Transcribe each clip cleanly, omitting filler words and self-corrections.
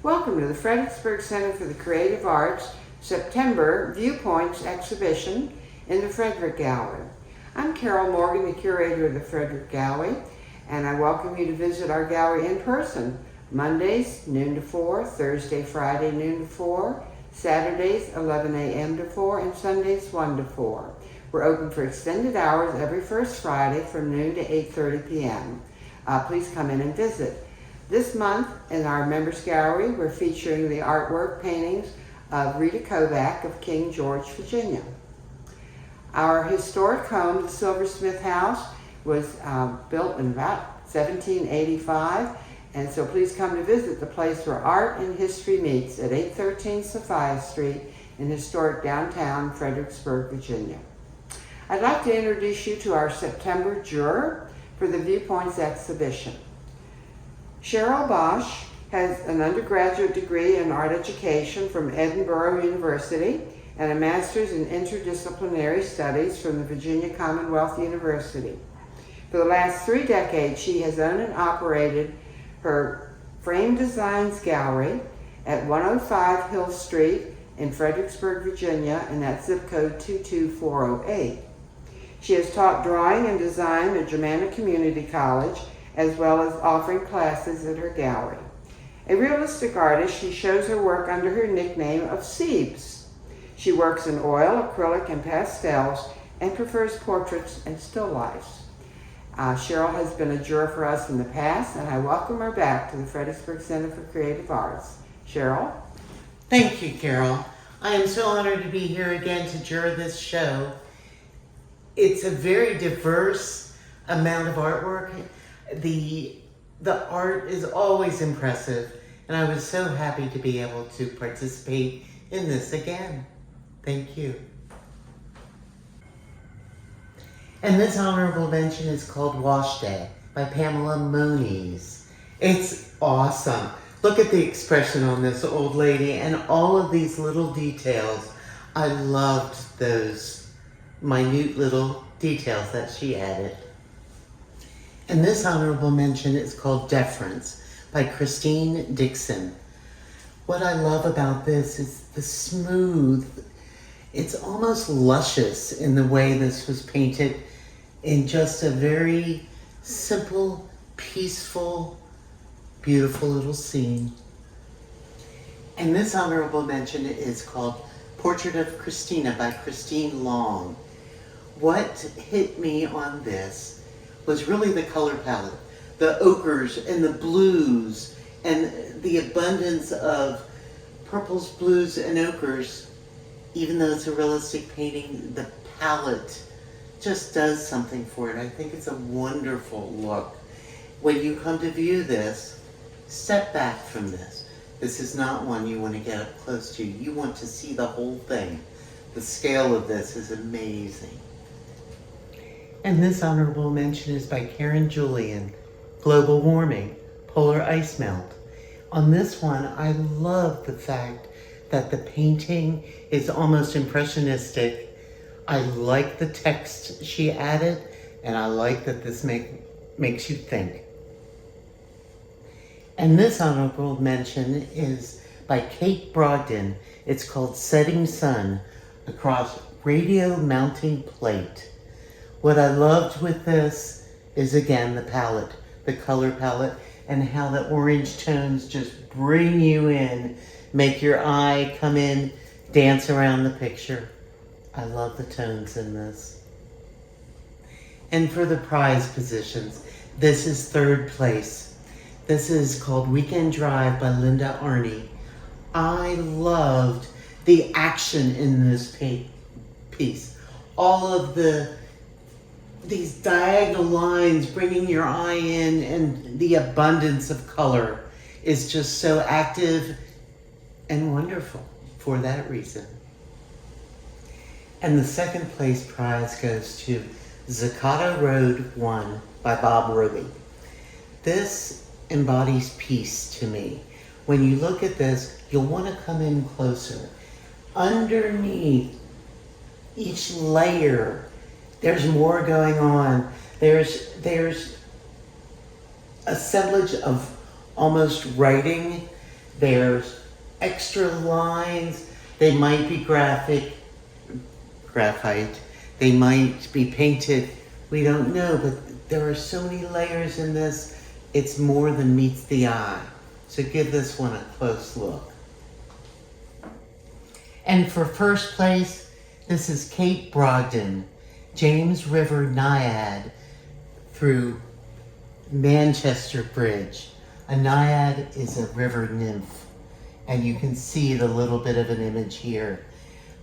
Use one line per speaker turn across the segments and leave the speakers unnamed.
Welcome to the Fredericksburg Center for the Creative Arts September Viewpoints exhibition in the Frederick Gallery. I'm Carol Morgan, the curator of the Frederick Gallery, and I welcome you to visit our gallery in person Mondays noon to 4, Thursday, Friday noon to 4, Saturdays 11 a.m. to 4, and Sundays 1 to 4. We're open for extended hours every first Friday from noon to 8:30 p.m. Please come in and visit. This month in our members gallery, we're featuring the artwork paintings of Rita Kovac of King George, Virginia. Our historic home, the Silversmith House, was built in about 1785, and so please come to visit the place where art and history meets at 813 Sophia Street in historic downtown Fredericksburg, Virginia. I'd like to introduce you to our September juror for the Viewpoints exhibition. Cheryl Bosch has an undergraduate degree in art education from Edinburgh University and a master's in interdisciplinary studies from the Virginia Commonwealth University. For the last 3 decades, she has owned and operated her Frame Designs Gallery at 105 Hill Street in Fredericksburg, Virginia, and that's zip code 22408. She has taught drawing and design at Germanna Community College, as well as offering classes at her gallery. A realistic artist, she shows her work under her nickname of Siebes. She works in oil, acrylic, and pastels, and prefers portraits and still lifes. Cheryl has been a juror for us in the past, and I welcome her back to the Fredericksburg Center for Creative Arts. Cheryl?
Thank you, Carol. I am so honored to be here again to juror this show. It's a very diverse amount of artwork. The art is always impressive, and I was so happy to be able to participate in this again. Thank you. And this honorable mention is called Wash Day by Pamela Moniz. It's awesome. Look at the expression on this old lady and all of these little details. I loved those minute little details that she added. And this honorable mention is called Deference by Christine Dixon. What I love about this is the smooth, it's almost luscious in the way this was painted in just a very simple, peaceful, beautiful little scene. And this honorable mention is called Portrait of Christina by Christine Long. What hit me on this was really the color palette, the ochres and the blues and the abundance of purples, blues, and ochres. Even though it's a realistic painting, the palette just does something for it. I think it's a wonderful look. When you come to view this, step back from this. This is not one you want to get up close to. You want to see the whole thing. The scale of this is amazing. And this honorable mention is by Karen Julian, Global Warming, Polar Ice Melt. On this one, I love the fact that the painting is almost impressionistic. I like the text she added, and I like that this makes you think. And this honorable mention is by Kate Brogdon. It's called Setting Sun across Radio Mounting Plate. What I loved with this is, again, the palette, the color palette, and how the orange tones just bring you in, make your eye come in, dance around the picture. I love the tones in this. And for the prize positions, this is 3rd place. This is called Weekend Drive by Linda Arney. I loved the action in this piece. All of these diagonal lines bringing your eye in, and the abundance of color is just so active and wonderful for that reason. And the 2nd place prize goes to Zaccato Road 1 by Bob Roby. This embodies peace to me. When you look at this, you'll want to come in closer. Underneath each layer, there's more going on. There's assemblage of almost writing There's extra lines. They might be graphite. They might be painted. We don't know, but there are so many layers in this. It's more than meets the eye. So give this one a close look. And for first place, this is Cape Brogden, James River Naiad through Manchester Bridge. A naiad is a river nymph, and you can see the little bit of an image here.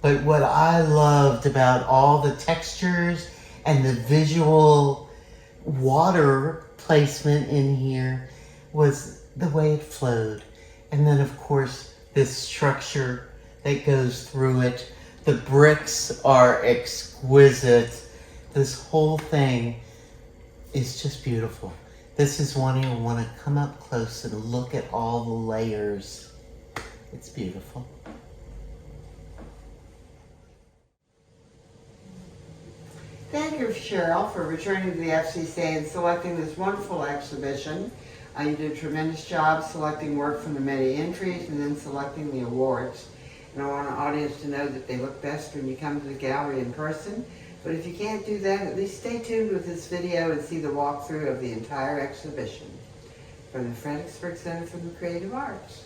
But what I loved about all the textures and the visual water placement in here was the way it flowed. And then of course, this structure that goes through it. The bricks are exquisite. This whole thing is just beautiful. This is one you want to come up close and look at all the layers. It's beautiful.
Thank you, Cheryl, for returning to the Fcca and selecting this wonderful exhibition. You did a tremendous job selecting work from the many entries and then selecting the awards. And I want our audience to know that they look best when you come to the gallery in person. But if you can't do that, at least stay tuned with this video and see the walkthrough of the entire exhibition. From the Frederick Center for the Creative Arts.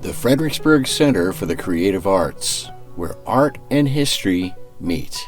the Fredericksburg Center for the Creative Arts, where art and history meet.